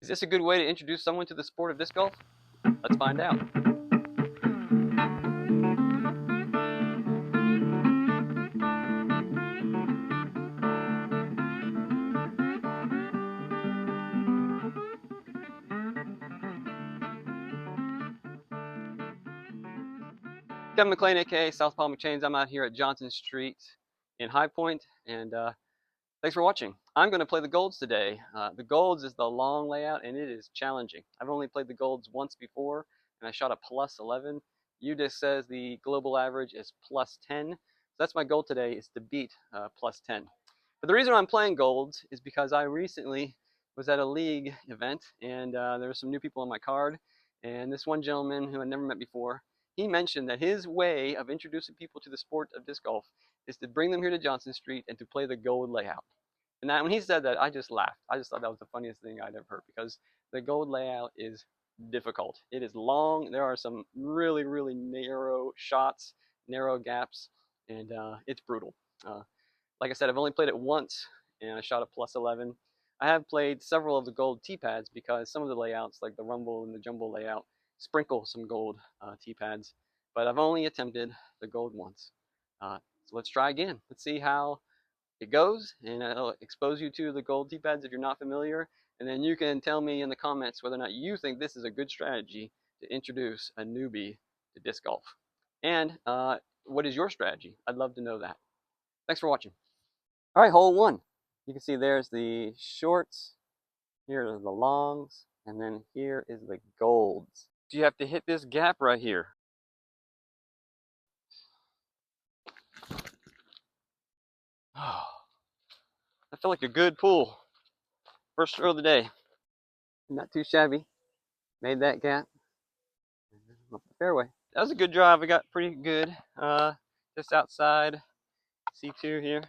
Is this a good way to introduce someone to the sport of disc golf? Let's find out. Kevin McClain, aka Southpaw McChainz. I'm out here at Johnson Street in High Point, and thanks for watching. I'm going to play the Golds today. The Golds is the long layout, and it is challenging. I've only played the Golds once before, and I shot a plus 11. UDisc says the global average is plus 10. So that's my goal today, is to beat plus 10. But the reason I'm playing Golds is because I recently was at a league event, and there were some new people on my card, and this one gentleman who I'd never met before, he mentioned that his way of introducing people to the sport of disc golf is to bring them here to Johnson Street and to play the gold layout. And when he said that, I just laughed. I just thought that was the funniest thing I'd ever heard, because the gold layout is difficult. It is long. There are some really, really narrow shots, narrow gaps, and it's brutal. Like I said, I've only played it once, and I shot a plus 11. I have played several of the gold tee pads because some of the layouts, like the Rumble and the Jumbo layout, sprinkle some gold tee pads, but I've only attempted the gold once. So let's try again. Let's see how it goes, and I'll expose you to the gold tee pads if you're not familiar, and then you can tell me in the comments whether or not you think this is a good strategy to introduce a newbie to disc golf. And what is your strategy? I'd love to know that. Thanks for watching. All right, hole one. You can see there's the shorts, here are the longs, and then here is the golds. You have to hit this gap right here. Oh, that felt like a good pull. First throw of the day. Not too shabby. Made that gap. Up the fairway. That was a good drive. I got pretty good. Just outside C2 here.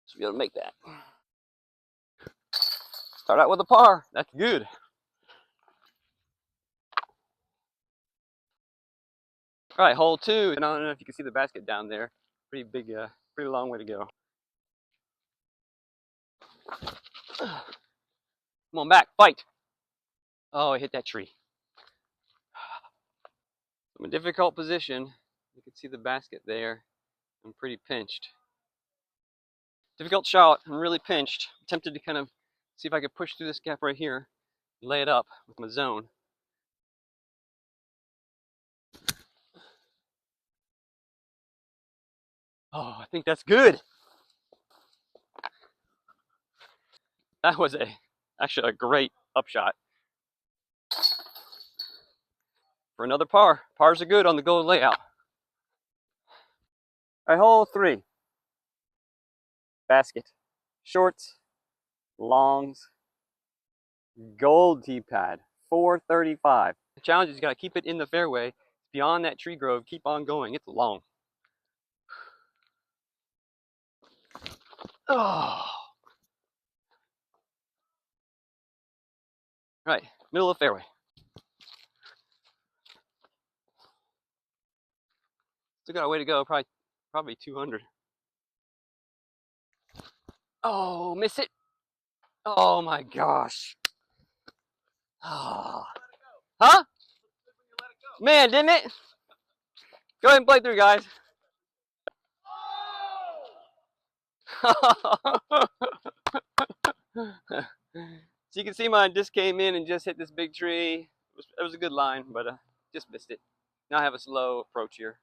Should be able to make that. Start out with a par. That's good. All right, hole two. And I don't know if you can see the basket down there. Pretty big, pretty long way to go. Come on back, fight. Oh, I hit that tree. I'm in a difficult position. You can see the basket there. I'm pretty pinched. Difficult shot. I'm really pinched. I'm tempted to kind of see if I could push through this gap right here, lay it up with my zone. Oh, I think that's good. That was actually a great upshot. For another par. Pars are good on the gold layout. All right, hole three. Basket. Shorts, longs, gold tee pad, 435. The challenge is you got to keep it in the fairway. Beyond that tree grove, keep on going. It's long. Oh. Right, middle of the fairway. Still got a way to go, probably 200. Oh, miss it. Oh my gosh. Oh. Huh? Man, didn't it? Go ahead and play through, guys. So you can see mine just came in and just hit this big tree. It was a good line, but just missed it. Now I have a slow approach here.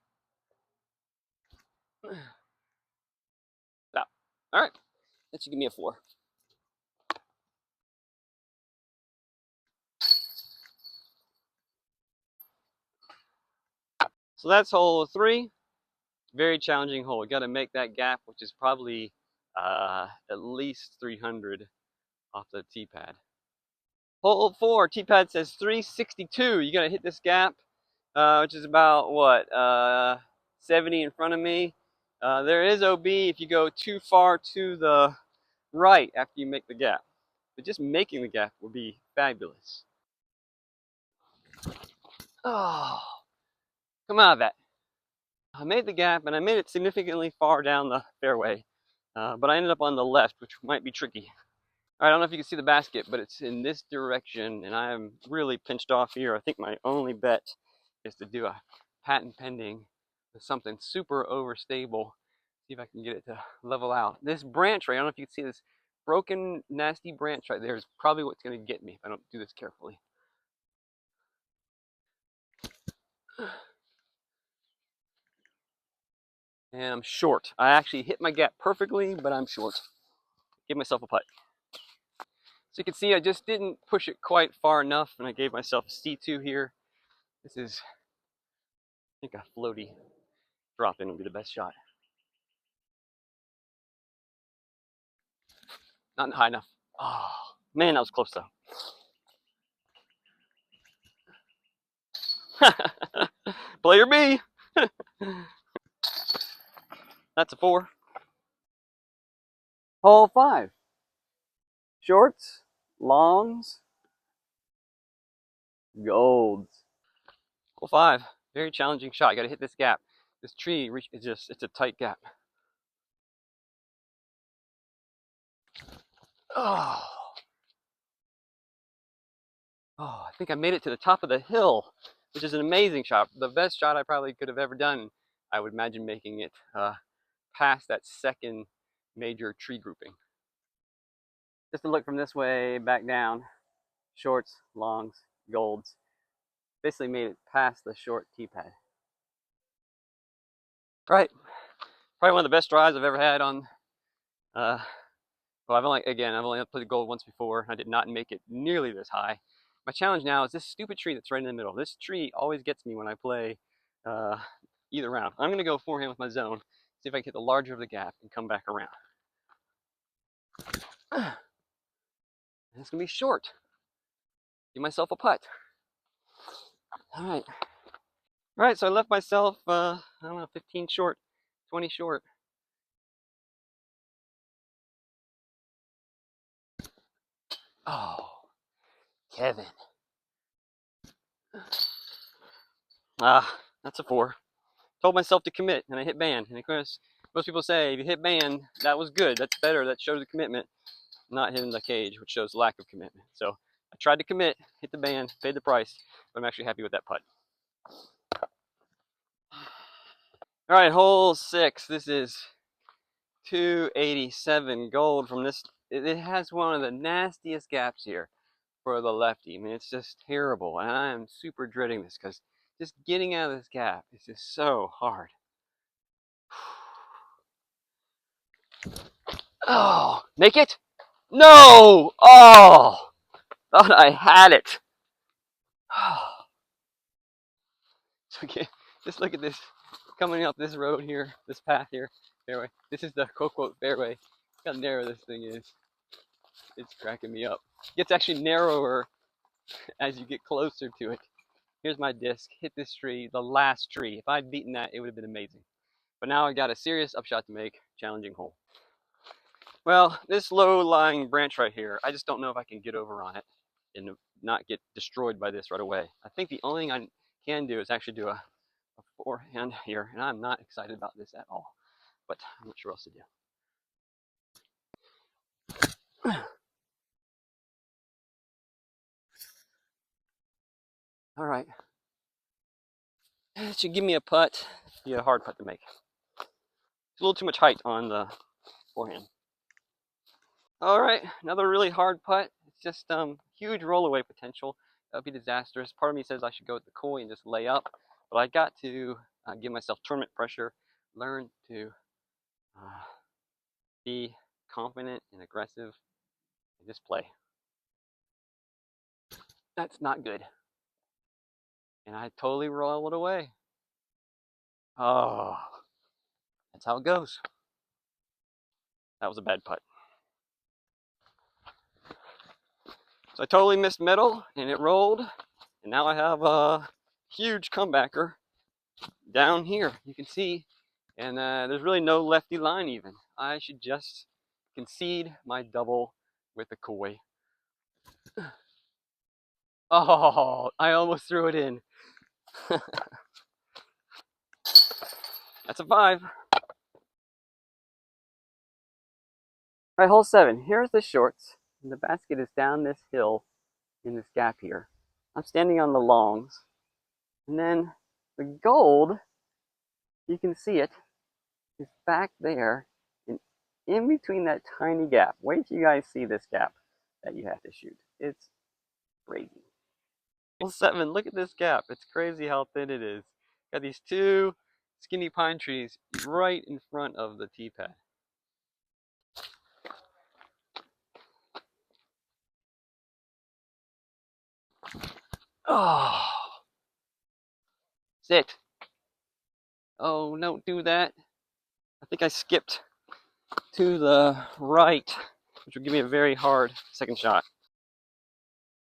Stop. All right, that should give me a 4. So that's hole 3. Very challenging hole. You got to make that gap, which is probably at least 300 off the tee pad. Hole 4, tee pad says 362. You got to hit this gap, which is about what, 70 in front of me. There is OB if you go too far to the right after you make the gap. But just making the gap would be fabulous. Oh, come out of that. I made the gap, and I made it significantly far down the fairway. but I ended up on the left, which might be tricky. All right, I don't know if you can see the basket, but it's in this direction, and I am really pinched off here. I think my only bet is to do a patent pending with something super overstable. See if I can get it to level out. This branch right, I don't know if you can see this broken, nasty branch right there is probably what's going to get me if I don't do this carefully. And I'm short. I actually hit my gap perfectly, but I'm short. Give myself a putt. So you can see I just didn't push it quite far enough, and I gave myself a C2 here. This is, I think, a floaty drop in would be the best shot. Not high enough. Oh, man, that was close though. Player B. That's a 4. Hole 5. Shorts, longs, golds. Hole 5. Very challenging shot. You got to hit this gap. This tree is just, it's a tight gap. Oh. Oh, I think I made it to the top of the hill, which is an amazing shot. The best shot I probably could have ever done. I would imagine making it past that second major tree grouping. Just to look from this way back down, shorts, longs, golds. Basically made it past the short tee pad. Right, probably one of the best drives I've ever had on. Well, I've only played the gold once before. I did not make it nearly this high. My challenge now is this stupid tree that's right in the middle. This tree always gets me when I play either round. I'm going to go forehand with my zone, see if I can hit the larger of the gap and come back around. And it's going to be short. Give myself a putt. All right. All right, so I left myself, I don't know, 15 short, 20 short. Oh, Kevin. That's a 4. Told myself to commit, and I hit band. And of course, most people say if you hit band, that was good. That's better. That shows a commitment. Not hitting the cage, which shows lack of commitment. So I tried to commit, hit the band, paid the price, but I'm actually happy with that putt. All right, hole 6. This is 287 gold from this. It has one of the nastiest gaps here for the lefty. I mean, it's just terrible, and I am super dreading this because just getting out of this gap is just so hard. Oh, make it? No! Oh, thought I had it. So again, just look at this coming up this road here, this path here, fairway. This is the quote fairway. Look how narrow this thing is. It's cracking me up. It gets actually narrower as you get closer to it. Here's my disc. Hit this tree, the last tree. If I'd beaten that, it would have been amazing. But now I got a serious upshot to make. Challenging hole. Well, this low-lying branch right here, I just don't know if I can get over on it and not get destroyed by this right away. I think the only thing I can do is actually do a forehand here, and I'm not excited about this at all, but I'm not sure what else to do. All right. It should give me a putt. Be a hard putt to make. It's a little too much height on the forehand. All right, another really hard putt. It's just huge rollaway potential. That would be disastrous. Part of me says I should go with the koi and just lay up, but I got to give myself tournament pressure, learn to be confident and aggressive, and just play. That's not good. And I totally rolled away. Oh, that's how it goes. That was a bad putt. So I totally missed middle, and it rolled, and now I have a huge comebacker down here. You can see, and there's really no lefty line even. I should just concede my double with the koi. Oh, I almost threw it in. That's a 5. All right, hole 7. Here's the shorts. And the basket is down this hill in this gap here. I'm standing on the longs. And then the gold, you can see it, is back there. And in between that tiny gap. Wait till you guys see this gap that you have to shoot. It's crazy. Hole 7, look at this gap. It's crazy how thin it is. Got these two skinny pine trees right in front of the tee pad. Oh, sit. Oh, don't do that. I think I skipped to the right, which would give me a very hard second shot.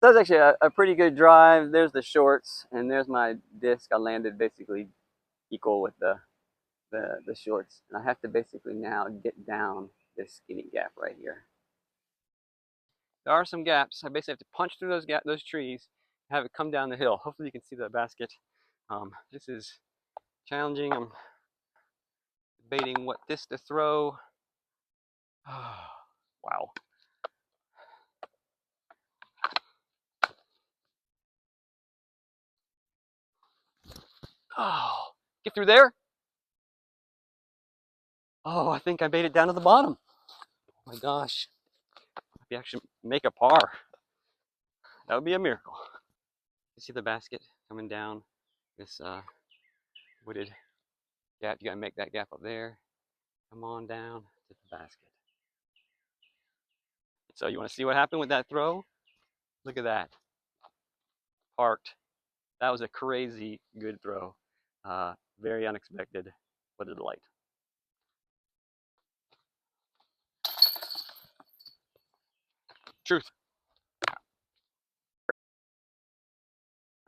That was actually a pretty good drive. There's the shorts, and there's my disc. I landed basically equal with the shorts. And I have to basically now get down this skinny gap right here. There are some gaps. I basically have to punch through those trees, and have it come down the hill. Hopefully you can see the basket. This is challenging. I'm debating what disc to throw. Wow. Oh, get through there. Oh, I think I made it down to the bottom. Oh my gosh. If you actually make a par, that would be a miracle. You see the basket coming down this wooded gap. You gotta make that gap up there. Come on down to the basket. So you wanna see what happened with that throw? Look at that. Parked. That was a crazy good throw. Very unexpected. What a delight. Truth.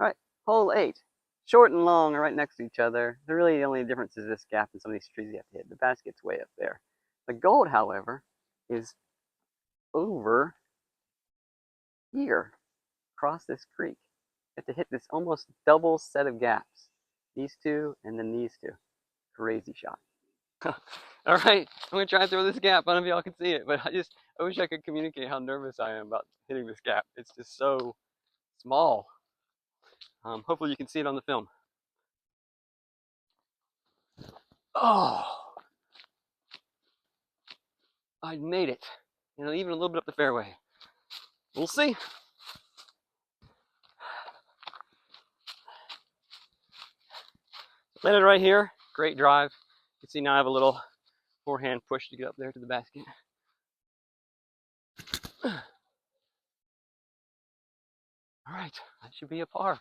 All right, hole 8. Short and long are right next to each other. They're really the only difference is this gap and some of these trees you have to hit. The basket's way up there. The gold, however, is over here, across this creek. You have to hit this almost double set of gaps. These two and then these two. Crazy shot. All right, I'm gonna try and throw this gap. I don't know if y'all can see it, but I wish I could communicate how nervous I am about hitting this gap. It's just so small. Hopefully you can see it on the film. Oh, I made it. You know, even a little bit up the fairway. We'll see. Landed right here. Great drive. You can see now I have a little forehand push to get up there to the basket. All right, that should be a par.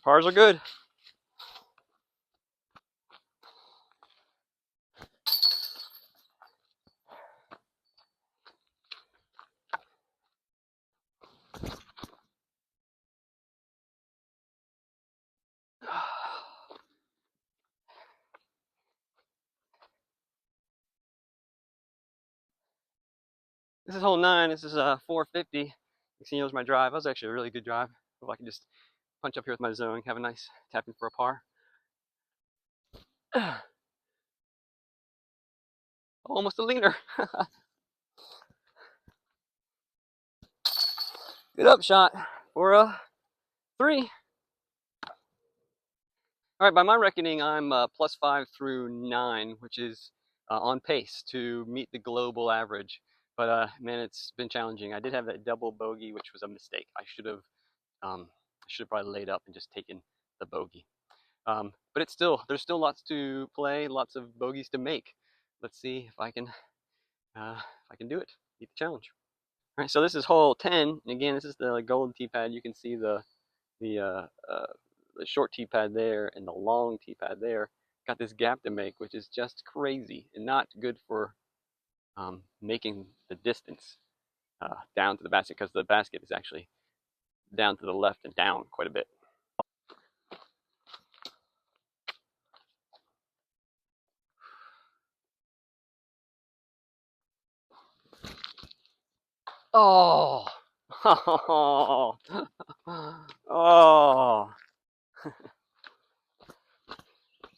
Pars are good. This is hole 9. This is 450. You can see here's my drive. That was actually a really good drive. If I can just punch up here with my zone, have a nice tap in for a par. Almost a leaner. Good upshot for a 3. All right, by my reckoning, I'm +5 through 9, which is on pace to meet the global average. But man, it's been challenging. I did have that double bogey, which was a mistake. I should have probably laid up and just taken the bogey. But there's still lots to play, lots of bogeys to make. Let's see if I can do it, beat the challenge. All right, so this is hole 10. And again, this is the gold tee pad. You can see the short tee pad there and the long tee pad there. Got this gap to make, which is just crazy and not good for making the distance down to the basket, because the basket is actually down to the left and down quite a bit. Oh, oh, oh.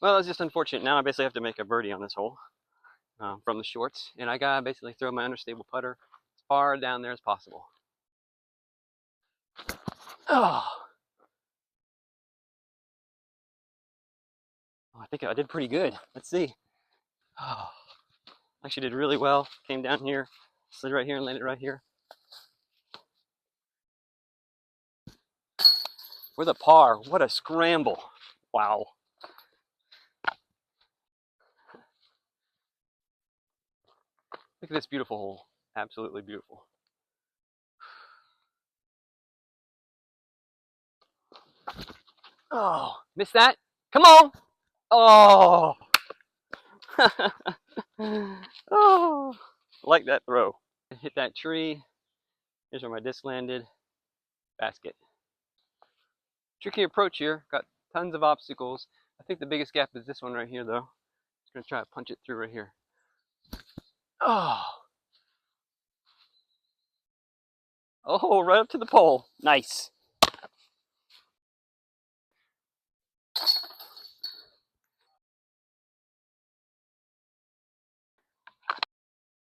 Well, it's just unfortunate. Now I basically have to make a birdie on this hole. from the shorts, and I gotta basically throw my understable putter as far down there as possible. Oh, I think I did pretty good. Let's see. Oh, actually did really well. Came down here, slid right here, and landed right here. With a par. What a scramble. Wow. Look at this beautiful hole. Absolutely beautiful. Oh, missed that? Come on. Oh. Oh. Like that throw. Hit that tree. Here's where my disc landed. Basket. Tricky approach here. Got tons of obstacles. I think the biggest gap is this one right here, though. Just gonna try to punch it through right here. Oh. Oh, right up to the pole. Nice.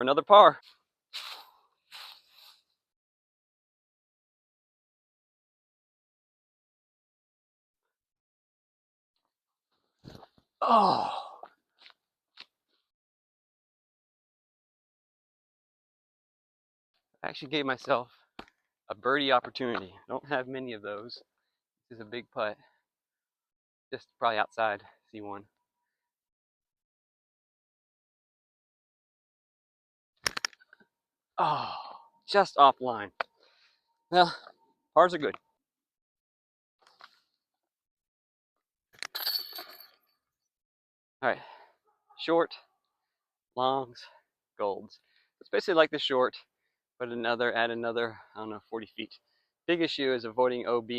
Another par. Oh. I actually gave myself a birdie opportunity. I don't have many of those. This is a big putt. Just probably outside C1. Oh, just offline. Well, pars are good. All right, short, longs, golds. It's basically like the short, but add another, I don't know, 40 feet. Big issue is avoiding OB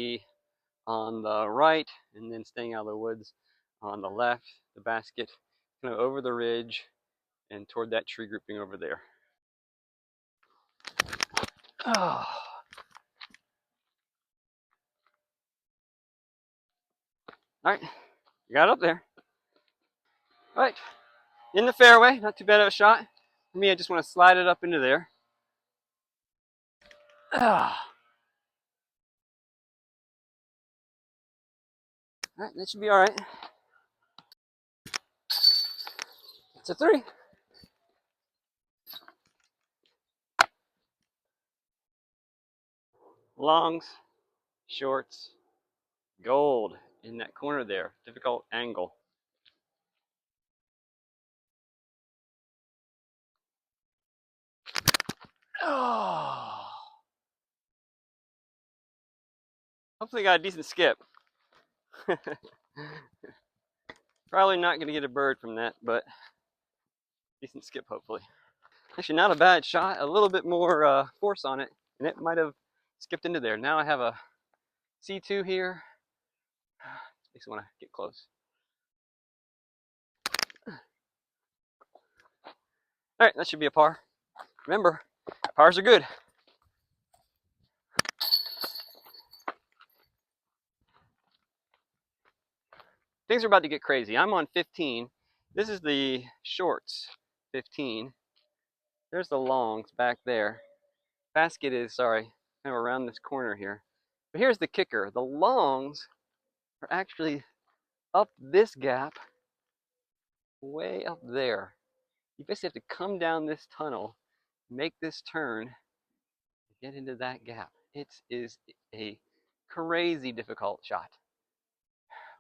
on the right and then staying out of the woods on the left, the basket, kind of over the ridge and toward that tree grouping over there. Oh. All right, you got it up there. All right, in the fairway, not too bad of a shot. For me, I just want to slide it up into there. Ah. All right, that should be all right. It's a 3. Longs, shorts, gold in that corner there. Difficult angle. Oh. Hopefully got a decent skip. Probably not going to get a bird from that, but decent skip hopefully. Actually not a bad shot. A little bit more force on it, and it might have skipped into there. Now I have a C2 here. Makes me want to get close. All right, that should be a par. Remember, pars are good. Things are about to get crazy. I'm on 15. This is the shorts, 15. There's the longs back there. Basket is, sorry, kind of around this corner here. But here's the kicker. The longs are actually up this gap, way up there. You basically have to come down this tunnel, make this turn, get into that gap. It is a crazy difficult shot.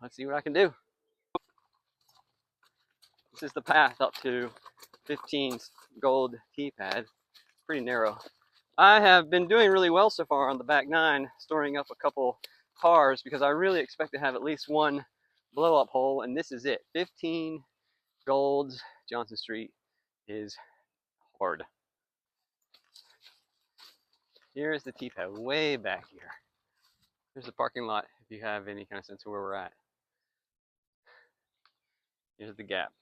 Let's see what I can do. This is the path up to 15's gold tee pad. Pretty narrow. I have been doing really well so far on the back 9, storing up a couple pars because I really expect to have at least one blow up hole, and this is it. 15 golds. Johnson Street is hard. Here's the tee pad way back here. Here's the parking lot if you have any kind of sense of where we're at. Here's the gap.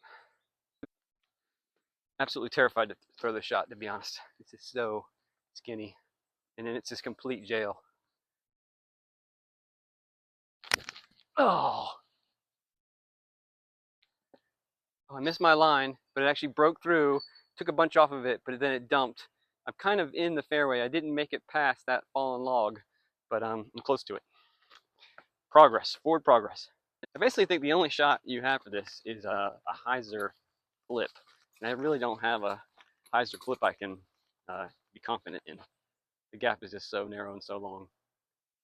Absolutely terrified to throw the shot, to be honest. It's just so skinny. And then it's just complete jail. Oh. Oh, I missed my line. but it actually broke through, took a bunch off of it, but then it dumped. I'm kind of in the fairway. I didn't make it past that fallen log, but I'm close to it. Progress, forward progress. I basically think the only shot you have for this is a hyzer flip, and I really don't have a hyzer flip I can be confident in. The gap is just so narrow and so long.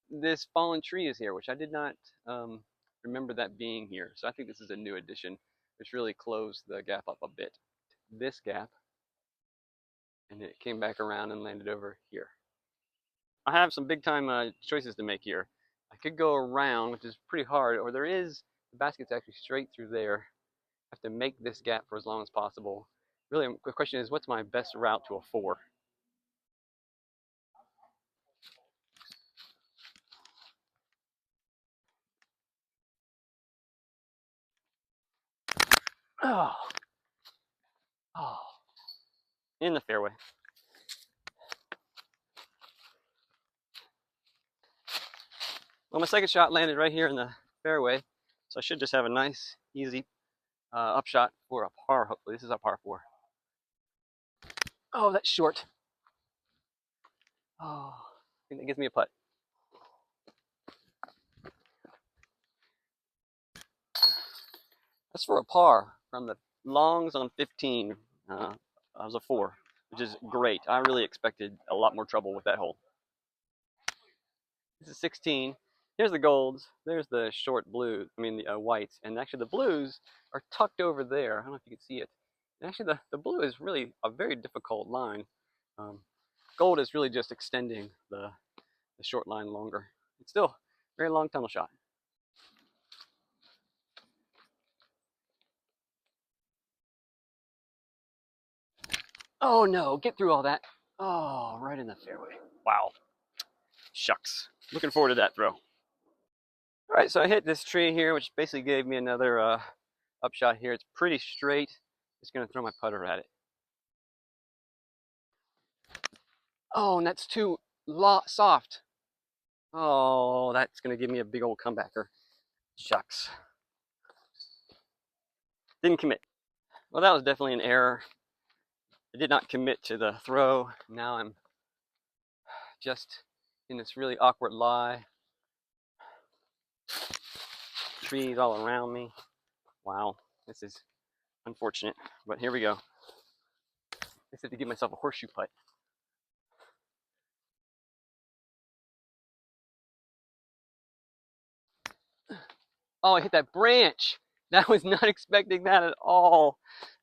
This fallen tree is here, which I did not remember that being here. So I think this is a new addition, which really closed the gap up a bit. This gap, and it came back around and landed over here. I have some big time choices to make here. I could go around, which is pretty hard, or there is, the basket's actually straight through there. I have to make this gap for as long as possible. Really, the question is, what's my best route to a 4? Oh, oh, in the fairway. Well, my second shot landed right here in the fairway, so I should just have a nice, easy upshot for a par, hopefully. This is a par 4. Oh, that's short. Oh, I think that gives me a putt. That's for a par from the longs on 15. That was a 4, which is great. I really expected a lot more trouble with that hole. This is 16. Here's the golds. There's the short blue, the whites. And actually the blues are tucked over there. I don't know if you can see it. And actually the blue is really a very difficult line. Gold is really just extending the short line longer. It's still a very long tunnel shot. Oh no, get through all that. Oh, right in the fairway. Wow. Shucks. Looking forward to that throw. All right, so I hit this tree here, which basically gave me another upshot here. It's pretty straight. Just gonna throw my putter at it. Oh, and that's too soft. Oh, that's gonna give me a big old comebacker. Shucks. Didn't commit. Well, that was definitely an error. I did not commit to the throw. Now I'm just in this really awkward lie. Trees all around me. Wow, this is unfortunate, but here we go. I just have to give myself a horseshoe putt. Oh, I hit that branch. I was not expecting that at all.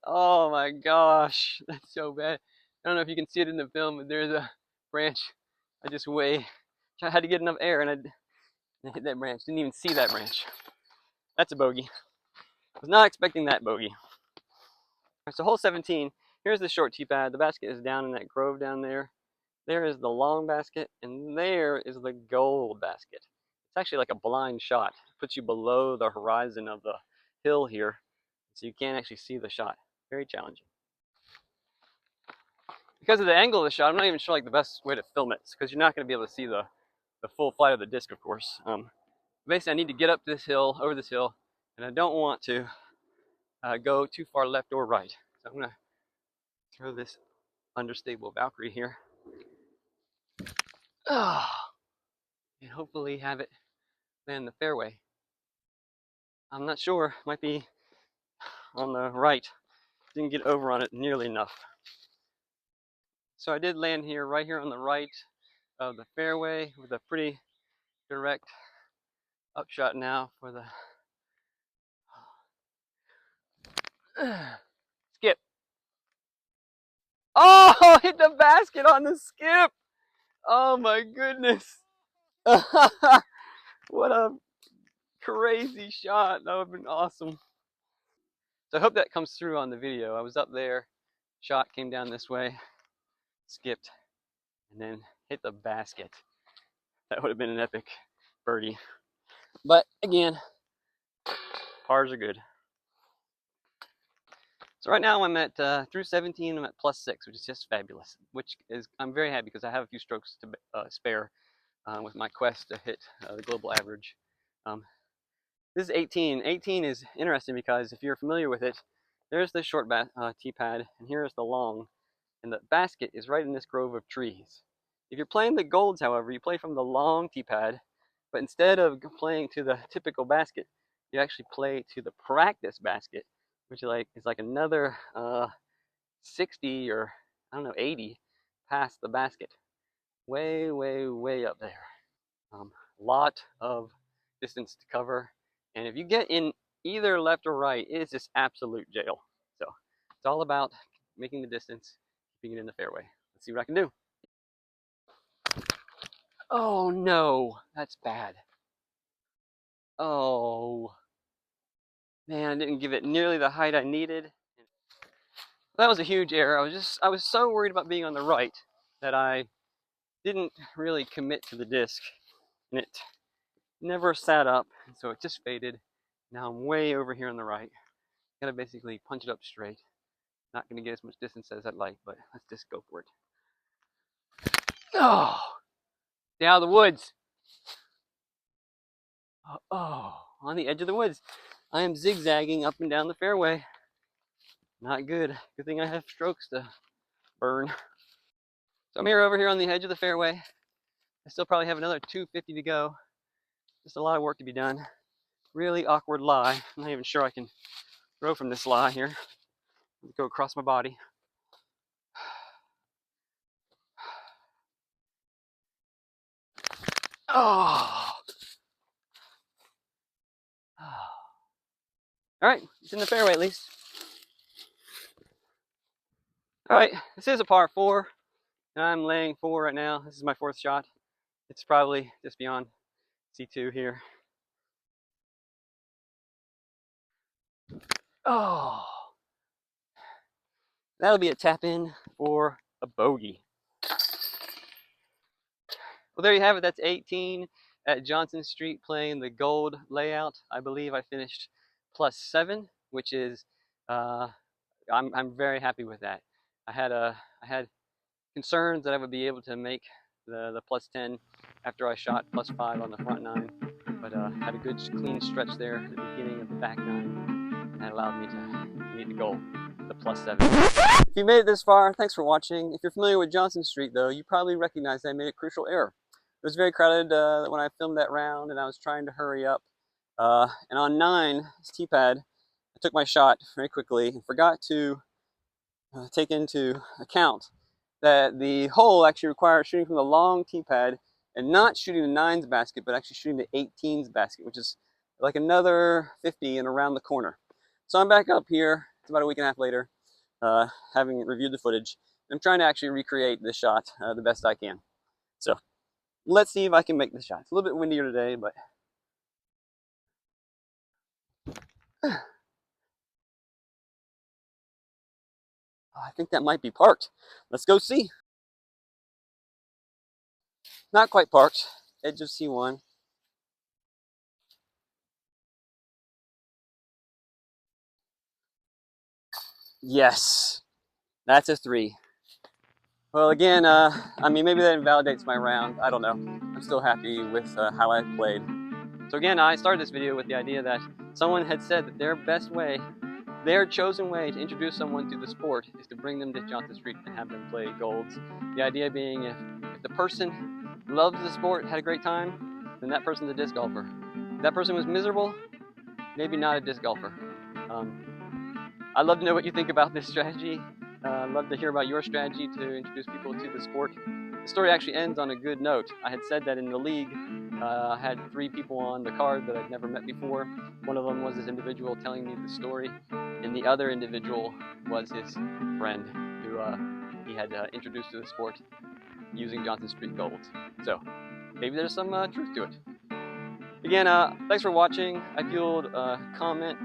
Oh my gosh, that's so bad. I don't know if you can see it in the film, but there's a branch. I just I had to get enough air, and I hit that branch. Didn't even see that branch. That's a bogey. I was not expecting that bogey. So hole 17, here's the short tee pad. The basket is down in that grove down there. There is the long basket, and there is the gold basket. It's actually like a blind shot. It puts you below the horizon of the hill here, so you can't actually see the shot. Very challenging. Because of the angle of the shot, I'm not even sure like the best way to film it, because you're not going to be able to see the full flight of the disc, of course. Basically, I need to get up this hill, over this hill, and I don't want to go too far left or right. So I'm going to throw this understable Valkyrie here. Oh, and hopefully have it land the fairway. I'm not sure, might be on the right. Didn't get over on it nearly enough. So I did land here, right here on the right of the fairway with a pretty direct upshot now for the skip. Oh, hit the basket on the skip. Oh my goodness. What a crazy shot. That would have been awesome. So I hope that comes through on the video. I was up there, shot came down this way, skipped, and then hit the basket. That would have been an epic birdie. But again, pars are good. So right now I'm at through 17. I'm at +6, which is just fabulous. I'm very happy because I have a few strokes to spare with my quest to hit the global average. This is 18. 18 is interesting because if you're familiar with it, there's the short tee pad, and here's the long, and the basket is right in this grove of trees. If you're playing the golds, however, you play from the long tee pad, but instead of playing to the typical basket, you actually play to the practice basket, which is like another 60 or I don't know 80 past the basket, way, way, way up there. Lot of distance to cover, and if you get in either left or right, it is just absolute jail. So it's all about making the distance, keeping it in the fairway. Let's see what I can do. Oh no, that's bad. Oh man, I didn't give it nearly the height I needed. That was a huge error. I was so worried about being on the right that I didn't really commit to the disc, and it never sat up, and so it just faded. Now I'm way over here on the right. Gotta basically punch it up straight. Not gonna get as much distance as I'd like, but let's just go for it. Oh, stay out of the woods. Oh, on the edge of the woods. I am zigzagging up and down the fairway. Not good. Good thing I have strokes to burn. So I'm over here on the edge of the fairway. I still probably have another 250 to go. Just a lot of work to be done. Really awkward lie. I'm not even sure I can throw from this lie here. Go across my body. Oh. All right, it's in the fairway at least. All right, this is a par 4, and I'm laying 4 right now. This is my 4th shot. It's probably just beyond C2 here. Oh, that'll be a tap in for a bogey. Well, there you have it. That's 18 at Johnson Street playing the gold layout. I believe I finished +7, which is I'm very happy with that. I had concerns that I would be able to make the +10 after I shot +5 on the front 9, but had a good clean stretch there at the beginning of the back 9, and that allowed me to meet the goal, the +7. If you made it this far, thanks for watching. If you're familiar with Johnson Street, though, you probably recognize that I made a crucial error. It was very crowded when I filmed that round, and I was trying to hurry up. And on 9, this tee pad, I took my shot very quickly and forgot to take into account that the hole actually requires shooting from the long tee pad and not shooting the 9's basket, but actually shooting the 18's basket, which is like another 50 and around the corner. So I'm back up here. It's about a week and a half later, having reviewed the footage. I'm trying to actually recreate this shot the best I can. So let's see if I can make the shot. It's a little bit windier today, but I think that might be parked. Let's go see. Not quite parked. Edge of C1. Yes, that's a 3. Well, again, I mean, maybe that invalidates my round. I don't know. I'm still happy with how I played. So again, I started this video with the idea that someone had said that their best way, their chosen way to introduce someone to the sport is to bring them to Johnson Street and have them play golds. The idea being if the person loves the sport, had a great time, then that person's a disc golfer. If that person was miserable, maybe not a disc golfer. I'd love to know what you think about this strategy. I'd love to hear about your strategy to introduce people to the sport. The story actually ends on a good note. I had said that in the league, I had 3 people on the card that I'd never met before. One of them was this individual telling me the story, and the other individual was his friend who he had introduced to the sport using Johnson Street golds. So maybe there's some truth to it. Again, thanks for watching. I feel comment,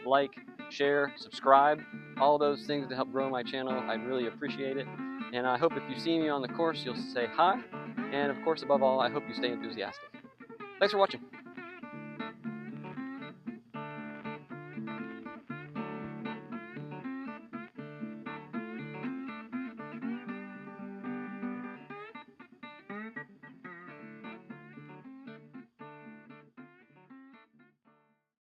like, share, subscribe, all those things to help grow my channel. I'd really appreciate it. And I hope if you see me on the course, you'll say hi. And of course, above all, I hope you stay enthusiastic. Thanks for watching.